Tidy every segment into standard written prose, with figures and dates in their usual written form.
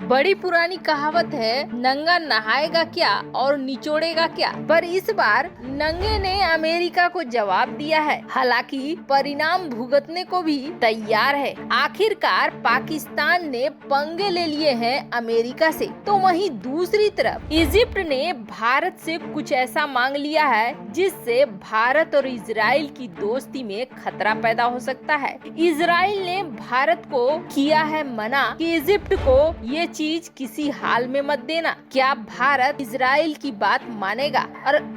बड़ी पुरानी कहावत है, नंगा नहाएगा क्या और निचोड़ेगा क्या। पर इस बार नंगे ने अमेरिका को जवाब दिया है, हालांकि परिणाम भुगतने को भी तैयार है। आखिरकार पाकिस्तान ने पंगे ले लिए हैं अमेरिका से, तो वहीं दूसरी तरफ इजिप्ट ने भारत से कुछ ऐसा मांग लिया है जिससे भारत और इजराइल की दोस्ती में खतरा पैदा हो सकता है। इजराइल ने भारत को किया है मना कि इजिप्ट को ये चीज किसी हाल में मत देना। क्या भारत इजराइल की बात मानेगा?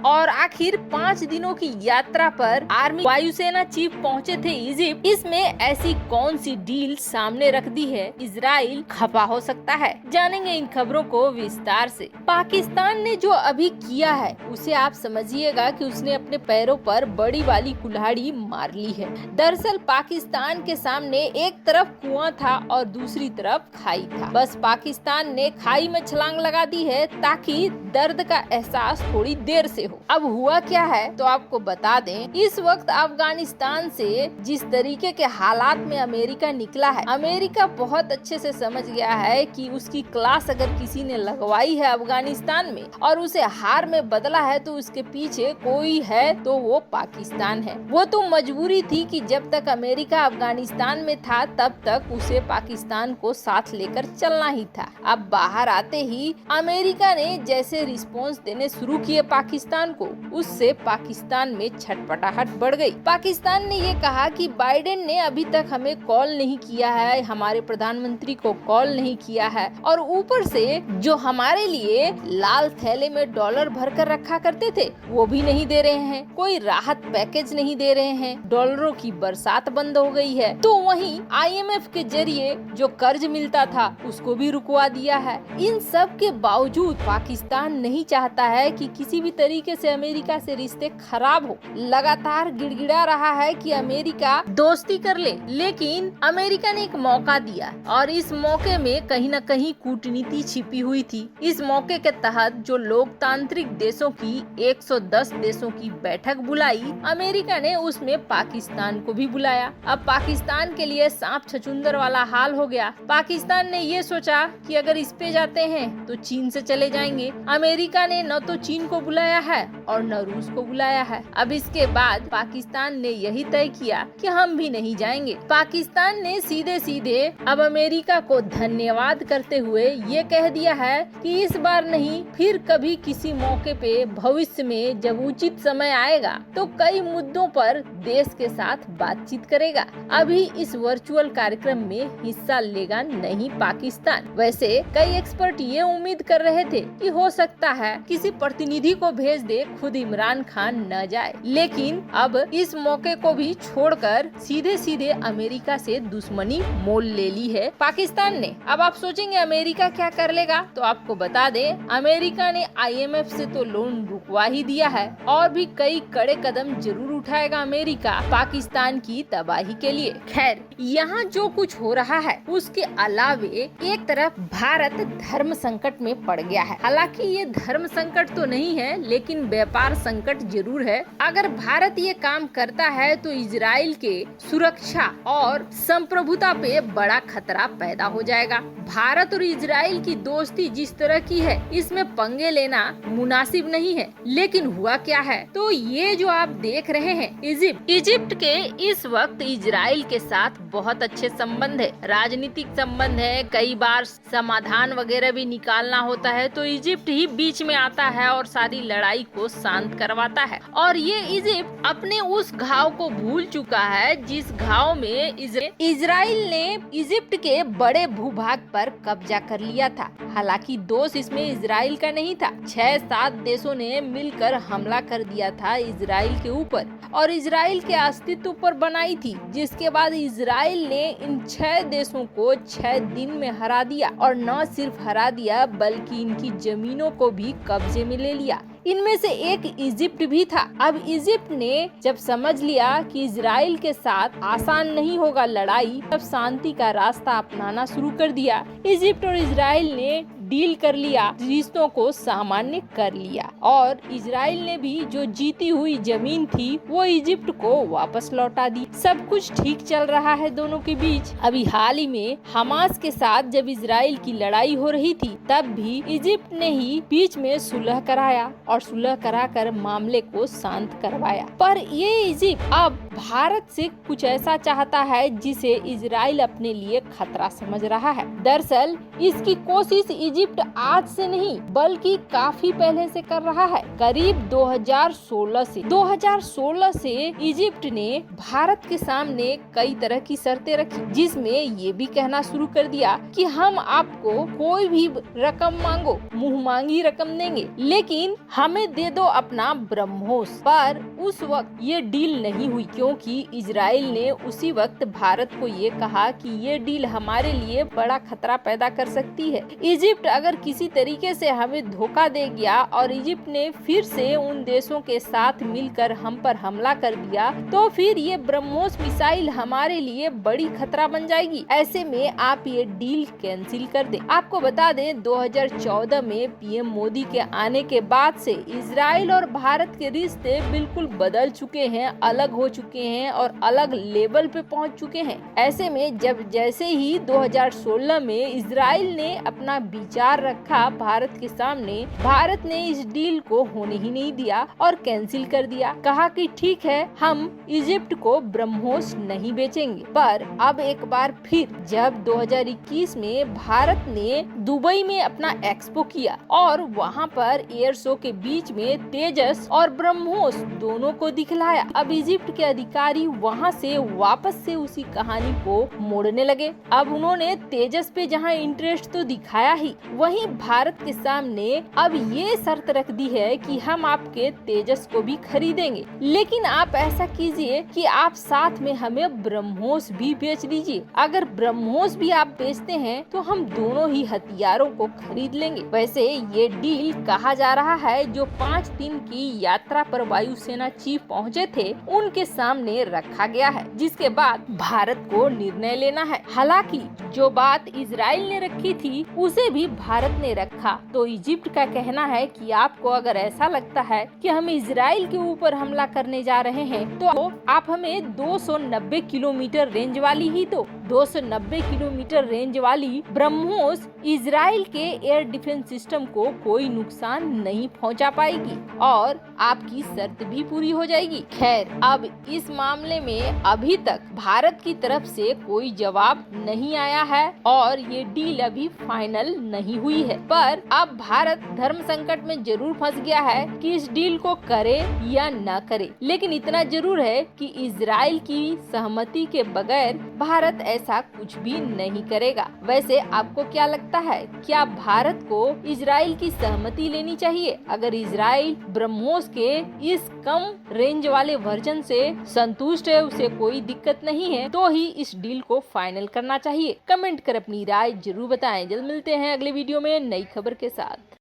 और आखिर 5 दिनों की यात्रा पर आर्मी वायुसेना चीफ पहुंचे थे इजिप्ट। इसमें ऐसी कौन सी डील सामने रख दी है, इजराइल खफा हो सकता है। जानेंगे इन खबरों को विस्तार से। पाकिस्तान ने जो अभी किया है उसे आप समझिएगा कि उसने अपने पैरों पर बड़ी वाली कुल्हाड़ी मार ली है। दरअसल पाकिस्तान के सामने एक तरफ कुआं था और दूसरी तरफ खाई था। बस पाकिस्तान ने खाई में छलांग लगा दी है ताकि दर्द का एहसास थोड़ी देर से हो। अब हुआ क्या है तो आपको बता दें, इस वक्त अफगानिस्तान से जिस तरीके के हालात में अमेरिका निकला है, अमेरिका बहुत अच्छे से समझ गया है कि उसकी क्लास अगर किसी ने लगवाई है अफगानिस्तान में और उसे हार में बदला है तो उसके पीछे कोई है तो वो पाकिस्तान है। वो तो मजबूरी थी कि जब तक अमेरिका अफगानिस्तान में था तब तक उसे पाकिस्तान को साथ लेकर चलना ही था। अब बाहर आते ही अमेरिका ने जैसे रिस्पॉन्स देने शुरू किए पाकिस्तान को, उससे पाकिस्तान में छटपटाहट बढ़ गई। पाकिस्तान ने ये कहा कि बाइडेन ने अभी तक हमें कॉल नहीं किया है, हमारे प्रधानमंत्री को कॉल नहीं किया है, और ऊपर से जो हमारे लिए लाल थैले में डॉलर भर कर रखा करते थे वो भी नहीं दे रहे हैं, कोई राहत पैकेज नहीं दे रहे हैं, डॉलरों की बरसात बंद हो गई है। तो वहीं IMF के जरिए जो कर्ज मिलता था उसको भी रुकवा दिया है। इन सब के बावजूद पाकिस्तान नहीं चाहता है कि किसी भी तरीके से अमेरिका से रिश्ते खराब हो। लगातार गिड़गिड़ा रहा है कि अमेरिका दोस्ती कर ले, लेकिन अमेरिका ने एक मौका दिया और इस मौके में कहीं न कहीं कूटनीति छिपी हुई थी। इस मौके के तहत जो लोकतांत्रिक देशों की 110 देशों की बैठक बुलाई, अमेरिका ने उसमें पाकिस्तान को भी बुलाया। अब पाकिस्तान के लिए सांप छछूंदर वाला हाल हो गया। पाकिस्तान ने ये सोचा कि अगर इस पे जाते हैं तो चीन से चले जाएंगे। अमेरिका ने न तो चीन को बुलाया है और न रूस को बुलाया है। अब इसके बाद पाकिस्तान ने यही तय किया कि हम भी नहीं जाएंगे। पाकिस्तान ने सीधे सीधे अब अमेरिका को धन्यवाद करते हुए ये कह दिया है कि इस बार नहीं, फिर कभी किसी मौके पे भविष्य में जब उचित समय आएगा तो कई मुद्दों पर देश के साथ बातचीत करेगा। अभी इस वर्चुअल कार्यक्रम में हिस्सा लेगा नहीं पाकिस्तान। वैसे कई एक्सपर्ट ये उम्मीद कर रहे थे कि हो सकता है किसी प्रतिनिधि को भेज दे, खुद इमरान खान न जाए, लेकिन अब इस मौके को भी छोड़कर सीधे सीधे अमेरिका से दुश्मनी मोल ले ली है पाकिस्तान ने। अब आप सोचेंगे अमेरिका क्या कर लेगा, तो आपको बता दें अमेरिका ने IMF से तो लोन रुकवा ही दिया है और भी कई कड़े कदम जरूर उठाएगा अमेरिका पाकिस्तान की तबाही के लिए। खैर, यहाँ जो कुछ हो रहा है उसके अलावे एक तरफ भारत धर्म संकट में पड़ गया है। हालांकि ये धर्म संकट तो नहीं है, लेकिन व्यापार संकट जरूर है। अगर भारत ये काम करता है तो इजराइल के सुरक्षा और संप्रभुता पे बड़ा खतरा पैदा हो जाएगा। भारत और इजराइल की दोस्ती जिस तरह की है, इसमें पंगे लेना मुनासिब नहीं है। लेकिन हुआ क्या है, तो ये जो आप देख रहे हैं इजिप्ट के इस वक्त इजराइल के साथ बहुत अच्छे संबंध है, राजनीतिक संबंध है। कई बार समाधान वगैरह भी निकालना होता है तो इजिप्ट ही बीच में आता है और सारी लड़ाई को शांत करवाता है। और ये इजिप्ट अपने उस घाव को भूल चुका है जिस घाव में इजराइल ने इजिप्ट के बड़े भूभाग पर कब्जा कर लिया था। हालांकि दोष इसमें इजराइल का नहीं था, 6-7 देशों ने मिलकर हमला कर दिया था इजराइल के ऊपर और इजराइल के अस्तित्व पर बनाई थी, जिसके बाद इजराइल ने इन 6 देशों को 6 दिन में हरा दिया और न सिर्फ हरा दिया बल्कि इनकी जमीनों को भी कब्जे में ले लिया। इनमें से एक इजिप्ट भी था। अब इजिप्ट ने जब समझ लिया कि इजराइल के साथ आसान नहीं होगा लड़ाई, तब शांति का रास्ता अपनाना शुरू कर दिया। इजिप्ट और इजराइल ने डील कर लिया, रिश्तों को सामान्य कर लिया और इजराइल ने भी जो जीती हुई जमीन थी वो इजिप्ट को वापस लौटा दी। सब कुछ ठीक चल रहा है दोनों के बीच। अभी हाल ही में हमास के साथ जब इजराइल की लड़ाई हो रही थी, तब भी इजिप्ट ने ही बीच में सुलह कराया और सुलह कराकर मामले को शांत करवाया। पर ये इजिप्ट अब भारत से कुछ ऐसा चाहता है जिसे इजराइल अपने लिए खतरा समझ रहा है। दरअसल इसकी कोशिश इजिप्ट आज से नहीं बल्कि काफी पहले से कर रहा है। करीब 2016 से इजिप्ट ने भारत के सामने कई तरह की शर्तें रखी, जिसमें ये भी कहना शुरू कर दिया कि हम आपको कोई भी रकम मांगो, मुंह मांगी रकम देंगे, लेकिन हमें दे दो अपना ब्रह्मोस। पर उस वक्त ये डील नहीं हुई, क्योंकि इजराइल ने उसी वक्त भारत को ये कहा कि ये डील हमारे लिए बड़ा खतरा पैदा कर सकती है। इजिप्ट अगर किसी तरीके से हमें धोखा दे गया और इजिप्ट ने फिर से उन देशों के साथ मिलकर हम पर हमला कर दिया, तो फिर ये ब्रह्मोस मिसाइल हमारे लिए बड़ी खतरा बन जाएगी। ऐसे में आप ये डील कैंसिल कर दें। आपको बता दें 2014 में पीएम मोदी के आने के बाद से इजराइल और भारत के रिश्ते बिल्कुल बदल चुके हैं, अलग हो चुके हैं और अलग लेवल पे पहुंच चुके हैं। ऐसे में जब जैसे ही 2016 में इजराइल ने अपना विचार रखा भारत के सामने, भारत ने इस डील को होने ही नहीं दिया और कैंसिल कर दिया। कहा कि ठीक है, हम इजिप्ट को ब्रह्मोस नहीं बेचेंगे। पर अब एक बार फिर जब 2021 में भारत ने दुबई में अपना एक्सपो किया और वहां पर एयर शो के बीच में तेजस और ब्रह्मोस दोनों को दिखलाया, अब इजिप्ट के अधिकारी वहां से वापस से उसी कहानी को मोड़ने लगे। अब उन्होंने तेजस पे जहां इंटरेस्ट तो दिखाया ही, वहीं भारत के सामने अब ये शर्त रख दी है कि हम आपके तेजस को भी खरीदेंगे, लेकिन आप ऐसा कीजिए कि आप साथ में हमें ब्रह्मोस भी बेच दीजिए। अगर ब्रह्मोस भी आप बेचते हैं तो हम दोनों ही हथियारों को खरीद लेंगे। वैसे ये डील कहा जा रहा है जो 5 दिन की यात्रा पर वायुसेना चीफ पहुंचे थे उनके सामने रखा गया है, जिसके बाद भारत को निर्णय लेना है। हालांकि जो बात इजराइल ने रखी थी उसे भी भारत ने रखा। तो इजिप्ट का कहना है कि आपको अगर ऐसा लगता है कि हम इजराइल के ऊपर हमला करने जा रहे हैं तो आप हमें 290 किलोमीटर रेंज वाली ही दो। 290 किलोमीटर रेंज वाली ब्रह्मोस इजराइल के एयर डिफेंस सिस्टम को कोई नुकसान नहीं पहुंचा पाएगी और आपकी शर्त भी पूरी हो जाएगी। खैर, अब इस मामले में अभी तक भारत की तरफ से कोई जवाब नहीं आया है और ये डील अभी फाइनल नहीं हुई है। पर अब भारत धर्म संकट में जरूर फंस गया है कि इस डील को करे या न करे, लेकिन इतना जरूर है कि इजराइल की सहमति के बगैर भारत ऐसा कुछ भी नहीं करेगा। वैसे आपको क्या लगता है, क्या भारत को इजराइल की सहमति लेनी चाहिए? अगर इजराइल ब्रह्मोस के इस कम रेंज वाले वर्जन से संतुष्ट है, उसे कोई दिक्कत नहीं है, तो ही इस डील को फाइनल करना चाहिए। कमेंट कर अपनी राय जरूर बताएं। जल्द मिलते हैं अगले वीडियो में नई खबर के साथ।